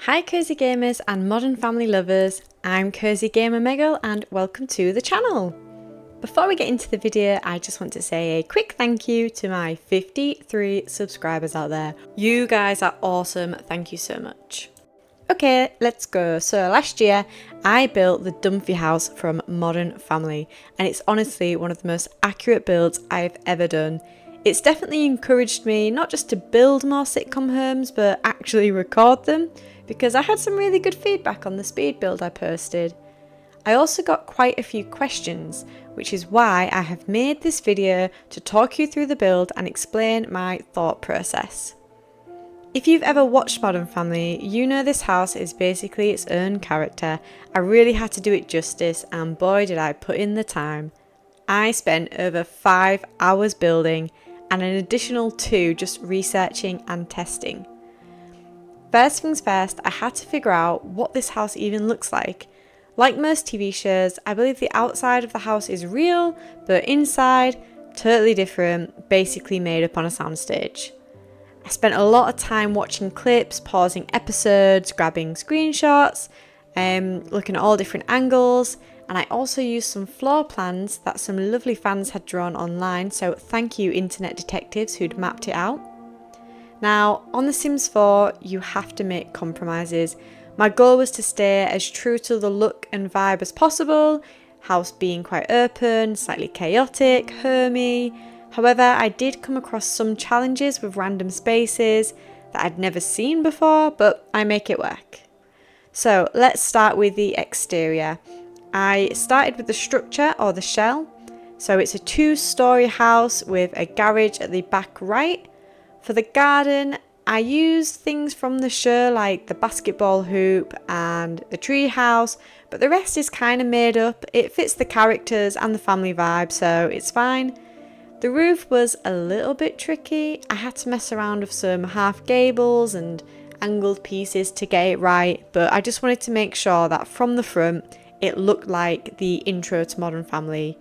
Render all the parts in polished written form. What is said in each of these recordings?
Hi cozy gamers and modern family lovers, I'm Cozy Gamer Megal and welcome to the channel. Before we get into the video, I just want to say a quick thank you to my 53 subscribers out there. You guys are awesome, thank you so much. Okay, let's go. So last year I built the Dunphy House from Modern Family and it's honestly one of the most accurate builds I've ever done. It's definitely encouraged me not just to build more sitcom homes but actually record them, because I had some really good feedback on the speed build I posted. I also got quite a few questions, which is why I have made this video to talk you through the build and explain my thought process. If you've ever watched Modern Family, you know this house is basically its own character. I really had to do it justice and boy did I put in the time. I spent over 5 hours building and an additional 2 just researching and testing. First things first, I had to figure out what this house even looks like. Like most TV shows, I believe the outside of the house is real, but inside, totally different, basically made up on a soundstage. I spent a lot of time watching clips, pausing episodes, grabbing screenshots, looking at all different angles, and I also used some floor plans that some lovely fans had drawn online, so thank you internet detectives who'd mapped it out. Now, on The Sims 4, you have to make compromises. My goal was to stay as true to the look and vibe as possible, house being quite open, slightly chaotic, homey. However, I did come across some challenges with random spaces that I'd never seen before, but I make it work. So let's start with the exterior. I started with the structure or the shell. So it's a 2-story house with a garage at the back right. For the garden, I used things from the show like the basketball hoop and the tree house, but the rest is kind of made up. It fits the characters and the family vibe, so it's fine. The roof was a little bit tricky. I had to mess around with some half gables and angled pieces to get it right, but I just wanted to make sure that from the front it looked like the intro to Modern Family,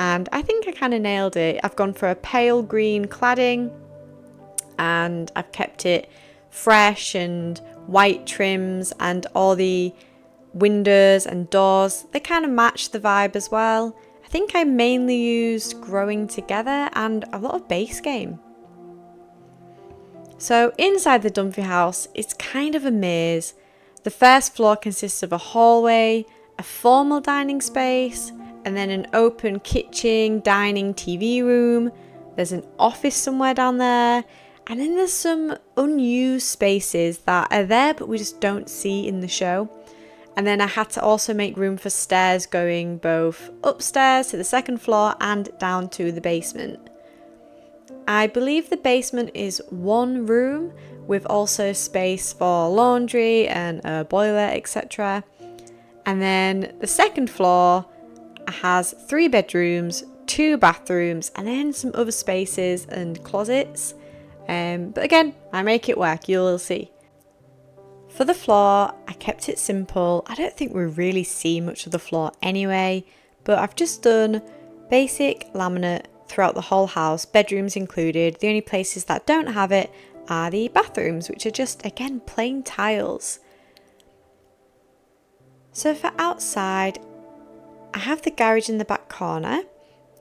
and I think I kind of nailed it. I've gone for a pale green cladding and I've kept it fresh and white trims, and all the windows and doors, they kind of match the vibe as well. I think I mainly used Growing Together and a lot of base game. So inside the Dunphy house, it's kind of a maze. The first floor consists of a hallway, a formal dining space, and then an open kitchen, dining, TV room. There's an office somewhere down there. And then there's some unused spaces that are there but we just don't see in the show. And then I had to also make room for stairs going both upstairs to the second floor and down to the basement. I believe the basement is 1 room with also space for laundry and a boiler, etc. And then the second floor has 3 bedrooms, 2 bathrooms, and then some other spaces and closets. But again, I make it work, you'll see. For the floor, I kept it simple. I don't think we really see much of the floor anyway, but I've just done basic laminate throughout the whole house, bedrooms included. The only places that don't have it are the bathrooms, which are just, again, plain tiles. So for outside, I have the garage in the back corner,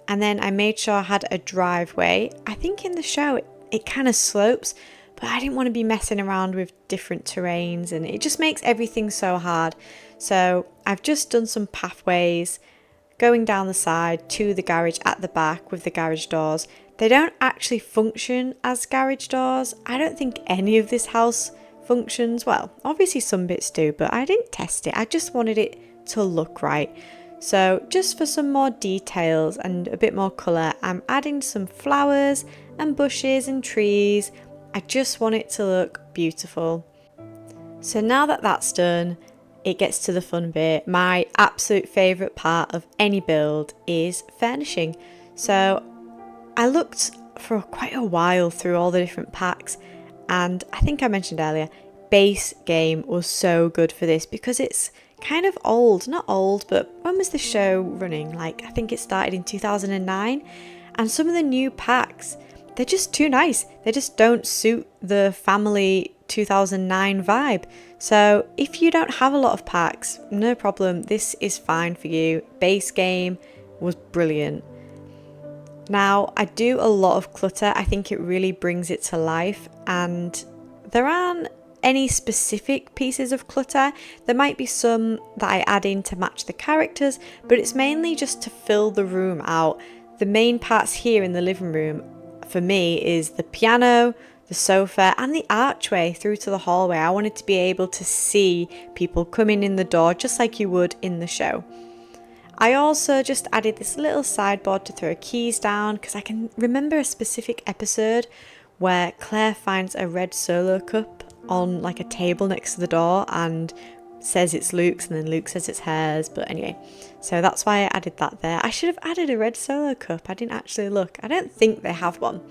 and then I made sure I had a driveway. I think in the show it kind of slopes, but I didn't want to be messing around with different terrains and it just makes everything so hard. So I've just done some pathways going down the side to the garage at the back with the garage doors. They don't actually function as garage doors. I don't think any of this house functions. Well, obviously some bits do, but I didn't test it. I just wanted it to look right. So just for some more details and a bit more colour, I'm adding some flowers and bushes and trees. I just want it to look beautiful. So now that that's done, it gets to the fun bit. My absolute favourite part of any build is furnishing. So I looked for quite a while through all the different packs, and I think I mentioned earlier, base game was so good for this because it's kind of old, not old, but when was the show running? Like, I think it started in 2009, and some of the new packs, they're just too nice. They just don't suit the family 2009 vibe. So if you don't have a lot of packs, no problem, this is fine for you. Base game was brilliant. Now, I do a lot of clutter. I think it really brings it to life, and there aren't any specific pieces of clutter. There might be some that I add in to match the characters, but it's mainly just to fill the room out. The main parts here in the living room for me is the piano, the sofa, and the archway through to the hallway. I wanted to be able to see people coming in the door just like you would in the show. I also just added this little sideboard to throw keys down because I can remember a specific episode where Claire finds a red solo cup on like a table next to the door and says it's Luke's, and then Luke says it's hers. But anyway, so that's why I added that there. I should have added a red solo cup. I didn't actually look. I don't think they have one.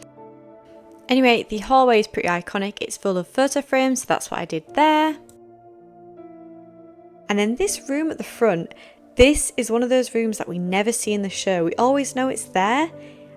Anyway, the hallway is pretty iconic. It's full of photo frames, so that's what I did there. And then this room at the front, this is one of those rooms that we never see in the show. We always know it's there.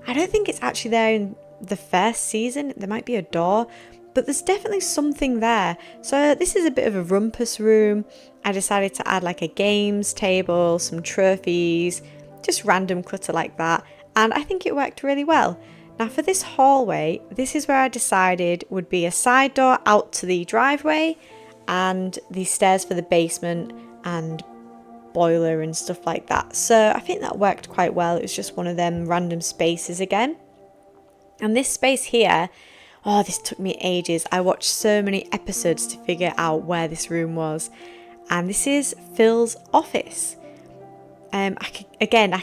I don't think it's actually there in the first season. There might be a door, but there's definitely something there. So this is a bit of a rumpus room. I decided to add like a games table, some trophies, just random clutter like that. And I think it worked really well. Now for this hallway, this is where I decided would be a side door out to the driveway and the stairs for the basement and boiler and stuff like that. So I think that worked quite well. It was just one of them random spaces again. And this space here, oh, this took me ages. I watched so many episodes to figure out where this room was. And this is Phil's office. I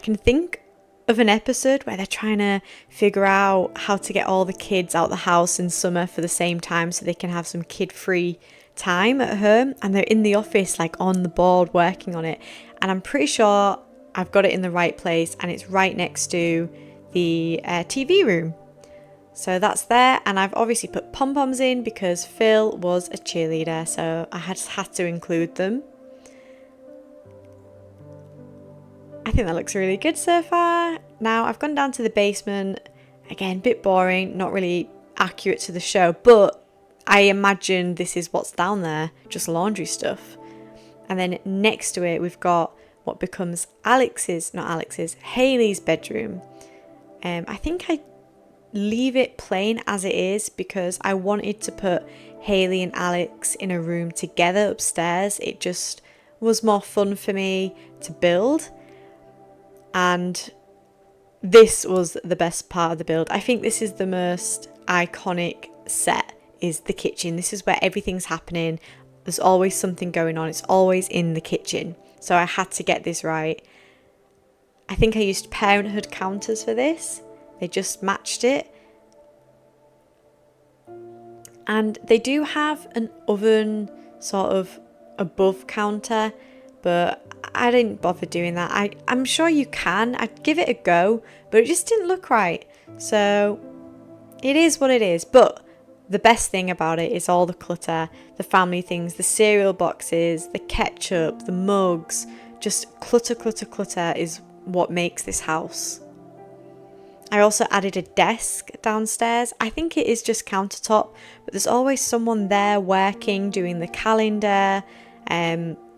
can think of an episode where they're trying to figure out how to get all the kids out the house in summer for the same time so they can have some kid-free time at home, and they're in the office like on the board working on it, and I'm pretty sure I've got it in the right place, and it's right next to the TV room. So that's there, and I've obviously put pom-poms in because Phil was a cheerleader, so I just had to include them. I think that looks really good so far. Now I've gone down to the basement, again, a bit boring, not really accurate to the show, but I imagine this is what's down there, just laundry stuff. And then next to it, we've got what becomes Hayley's bedroom. I think I leave it plain as it is because I wanted to put Hayley and Alex in a room together upstairs. It just was more fun for me to build. And this was the best part of the build. I think this is the most iconic set, is the kitchen. This is where everything's happening. There's always something going on. It's always in the kitchen. So I had to get this right. I think I used Parenthood counters for this. They just matched it. And they do have an oven sort of above counter, but I didn't bother doing that. I'm sure you can. I'd give it a go, but it just didn't look right. So it is what it is. But the best thing about it is all the clutter, the family things, the cereal boxes, the ketchup, the mugs. Just clutter, clutter, clutter is what makes this house. I also added a desk downstairs. I think it is just countertop, but there's always someone there working, doing the calendar.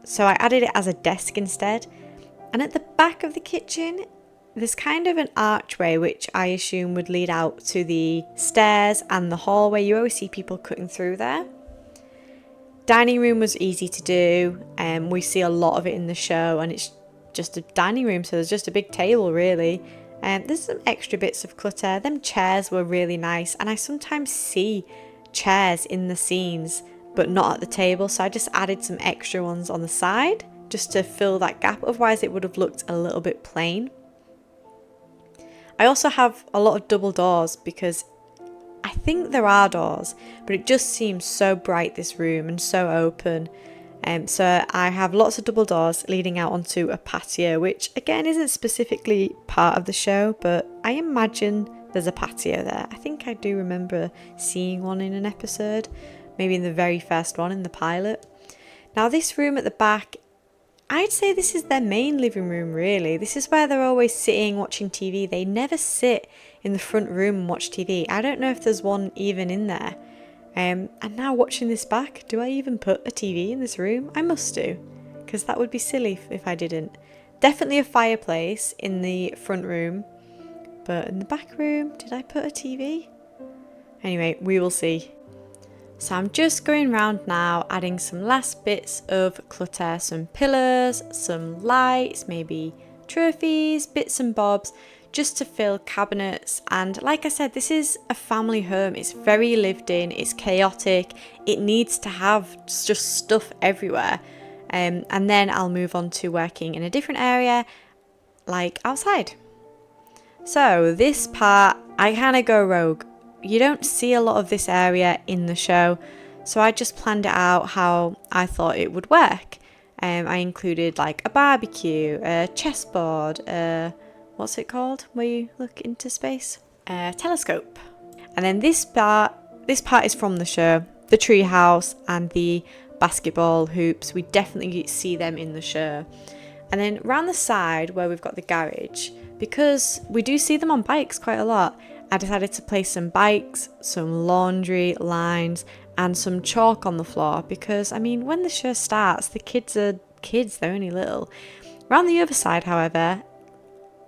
So I added it as a desk instead. And at the back of the kitchen, there's kind of an archway which I assume would lead out to the stairs and the hallway. You always see people cutting through there. Dining room was easy to do. We see a lot of it in the show, and it's just a dining room, so there's just a big table really. There's some extra bits of clutter. Them chairs were really nice, and I sometimes see chairs in the scenes but not at the table, so I just added some extra ones on the side just to fill that gap. Otherwise it would have looked a little bit plain. I also have a lot of double doors because I think there are doors, but it just seems so bright, this room, and so open. So I have lots of double doors leading out onto a patio, which again isn't specifically part of the show, but I imagine there's a patio there. I think I do remember seeing one in an episode, maybe in the very first one in the pilot. Now this room at the back, I'd say this is their main living room really. This is where they're always sitting watching TV. They never sit in the front room and watch TV. I don't know if there's one even in there. And now watching this back, do I even put a TV in this room? I must do, because that would be silly if I didn't. Definitely a fireplace in the front room, but in the back room, did I put a TV? Anyway, we will see. So I'm just going round now, adding some last bits of clutter, some pillars, some lights, maybe trophies, bits and bobs, just to fill cabinets. And like I said, this is a family home. It's very lived in, it's chaotic, it needs to have just stuff everywhere. And then I'll move on to working in a different area, like outside. So this part, I kind of go rogue. You don't see a lot of this area in the show, so I just planned it out how I thought it would work. I included like a barbecue, a chessboard, what's it called where you look into space? A telescope. And then this part is from the show, the tree house and the basketball hoops. We definitely see them in the show. And then round the side where we've got the garage, because we do see them on bikes quite a lot, I decided to place some bikes, some laundry lines, and some chalk on the floor because, I mean, when the show starts, the kids are kids, they're only little. Around the other side, however,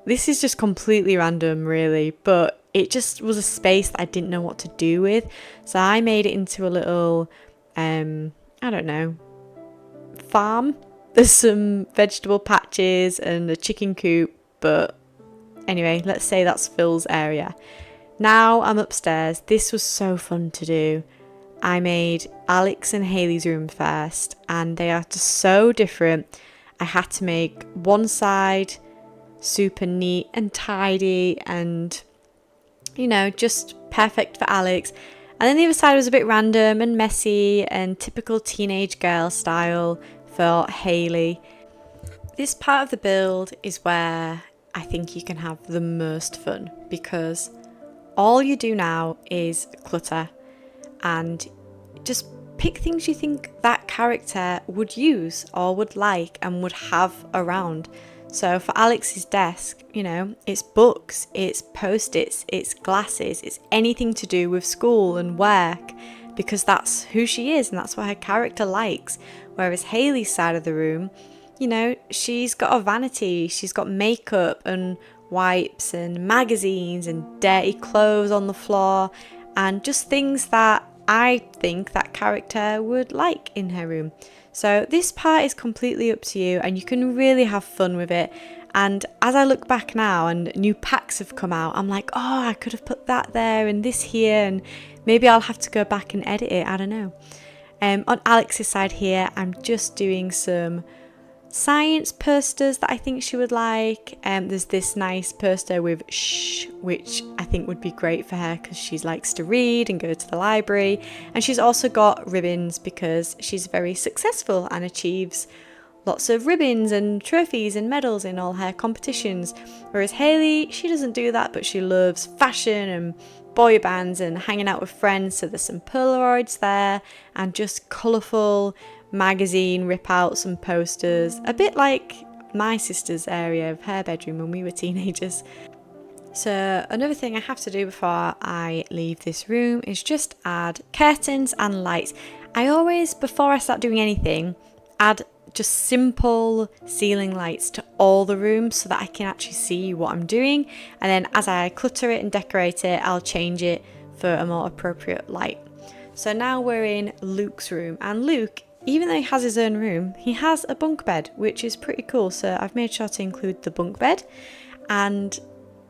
this is just completely random, really, but it just was a space that I didn't know what to do with. So I made it into a little, I don't know, farm. There's some vegetable patches and a chicken coop, but anyway, let's say that's Phil's area. Now I'm upstairs. This was so fun to do. I made Alex and Haley's room first, and they are just so different. I had to make one side super neat and tidy and, you know, just perfect for Alex. And then the other side was a bit random and messy and typical teenage girl style for Haley. This part of the build is where I think you can have the most fun because all you do now is clutter and just pick things you think that character would use or would like and would have around. So for Alex's desk, you know, it's books, it's post-its, it's glasses, it's anything to do with school and work because that's who she is and that's what her character likes. Whereas Haley's side of the room, you know, she's got a vanity, she's got makeup and wipes and magazines and dirty clothes on the floor and just things that I think that character would like in her room. So this part is completely up to you and you can really have fun with it. And as I look back now and new packs have come out, I'm like, oh, I could have put that there and this here, and maybe I'll have to go back and edit it, I don't know. On Alex's side here, I'm just doing some science posters that I think she would like. There's this nice poster with shh, which I think would be great for her because she likes to read and go to the library, and she's also got ribbons because she's very successful and achieves lots of ribbons and trophies and medals in all her competitions. Whereas Haley, she doesn't do that, but she loves fashion and boy bands and hanging out with friends, so there's some Polaroids there and just colourful magazine rip outs and posters, a bit like my sister's area of her bedroom when we were teenagers. So another thing I have to do before I leave this room is just add curtains and lights. I always, before I start doing anything, add just simple ceiling lights to all the rooms so that I can actually see what I'm doing, and then as I clutter it and decorate it, I'll change it for a more appropriate light. So now we're in Luke's room, and Luke, even though he has his own room, he has a bunk bed, which is pretty cool. So I've made sure to include the bunk bed. And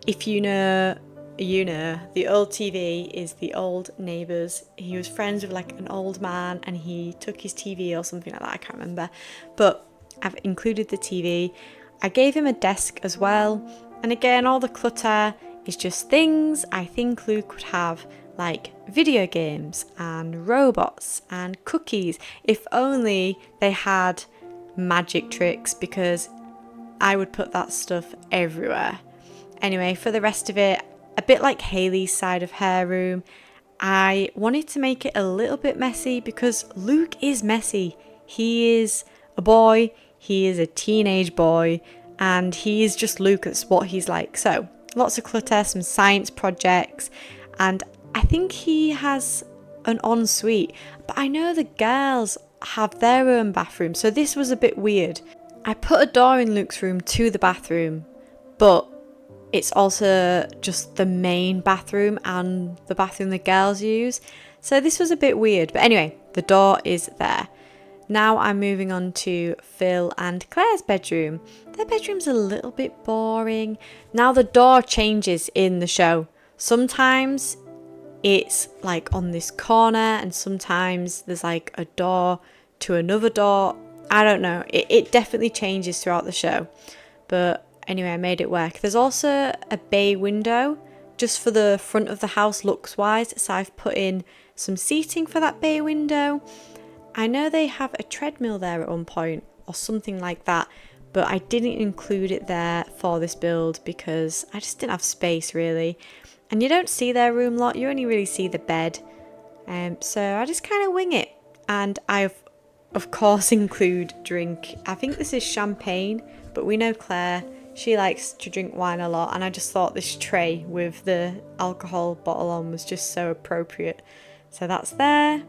if you know, the old TV is The Old Neighbours. He was friends with like an old man and he took his TV or something like that, I can't remember. But I've included the TV. I gave him a desk as well. And again, all the clutter is just things I think Luke would have, like video games and robots and cookies. If only they had magic tricks, because I would put that stuff everywhere. Anyway, for the rest of it, a bit like Haley's side of her room, I wanted to make it a little bit messy because Luke is messy. He is a boy, he is a teenage boy, and he is just Luke. That's what he's like. So lots of clutter, some science projects, and I think he has an ensuite, but I know the girls have their own bathroom, so this was a bit weird. I put a door in Luke's room to the bathroom, but it's also just the main bathroom and the bathroom the girls use. So this was a bit weird. But anyway, the door is there. Now I'm moving on to Phil and Claire's bedroom. Their bedroom's a little bit boring. Now the door changes in the show. Sometimes it's like on this corner and sometimes there's like a door to another door. I don't know. It definitely changes throughout the show. But anyway, I made it work. There's also a bay window just for the front of the house looks wise. So I've put in some seating for that bay window. I know they have a treadmill there at one point or something like that, but I didn't include it there for this build because I just didn't have space really. And you don't see their room lot, you only really see the bed. So I just kind of wing it. And I've of course include drink. I think this is champagne, but we know Claire, she likes to drink wine a lot, and I just thought this tray with the alcohol bottle on was just so appropriate. So that's there.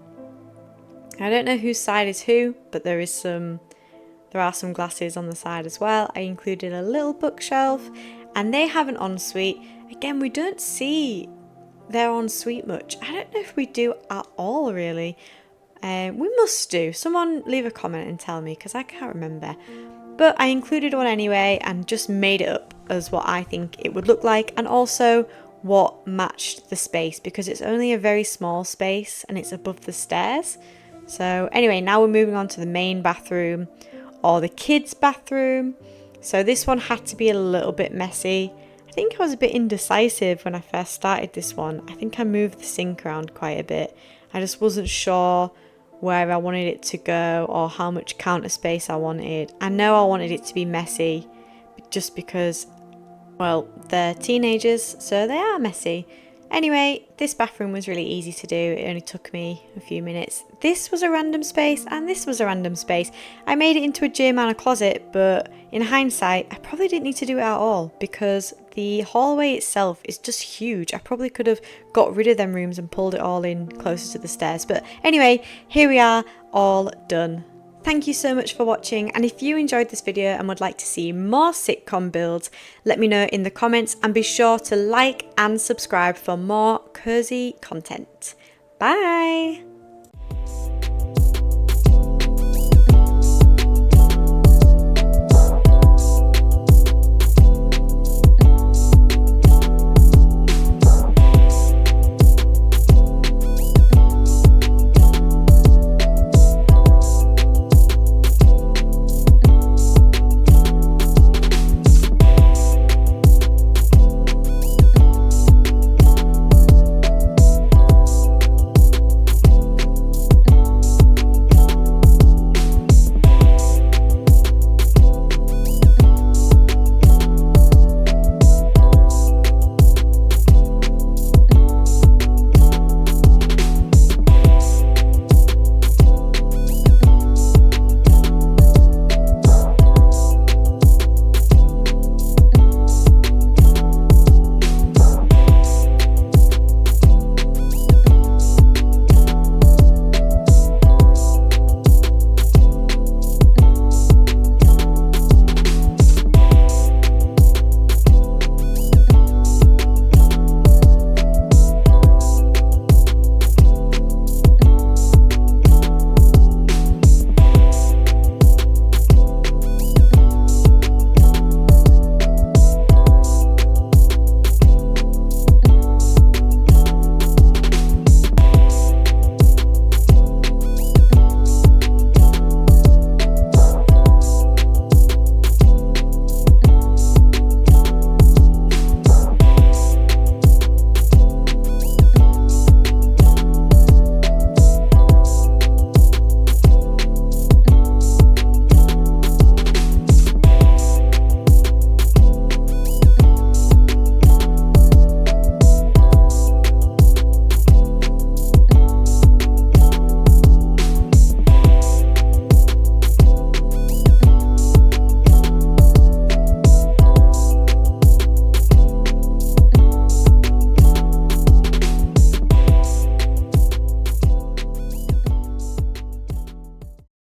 I don't know whose side is who, but there are some glasses on the side as well. I included a little bookshelf, and they have an ensuite. Again, we don't see their ensuite much. I don't know if we do at all really. We must do. Someone leave a comment and tell me because I can't remember. But I included one anyway and just made it up as what I think it would look like, and also what matched the space because it's only a very small space and it's above the stairs. So anyway, now we're moving on to the main bathroom or the kids' bathroom. So this one had to be a little bit messy. I think I was a bit indecisive when I first started this one. I think I moved the sink around quite a bit. I just wasn't sure where I wanted it to go or how much counter space I wanted. I know I wanted it to be messy just because, well, they're teenagers, so they are messy. Anyway, this bathroom was really easy to do. It only took me a few minutes. This was a random space and this was a random space. I made it into a gym and a closet, but in hindsight, I probably didn't need to do it at all because the hallway itself is just huge. I probably could have got rid of them rooms and pulled it all in closer to the stairs. But anyway, here we are, all done. Thank you so much for watching, and if you enjoyed this video and would like to see more sitcom builds, let me know in the comments and be sure to like and subscribe for more cozy content. Bye!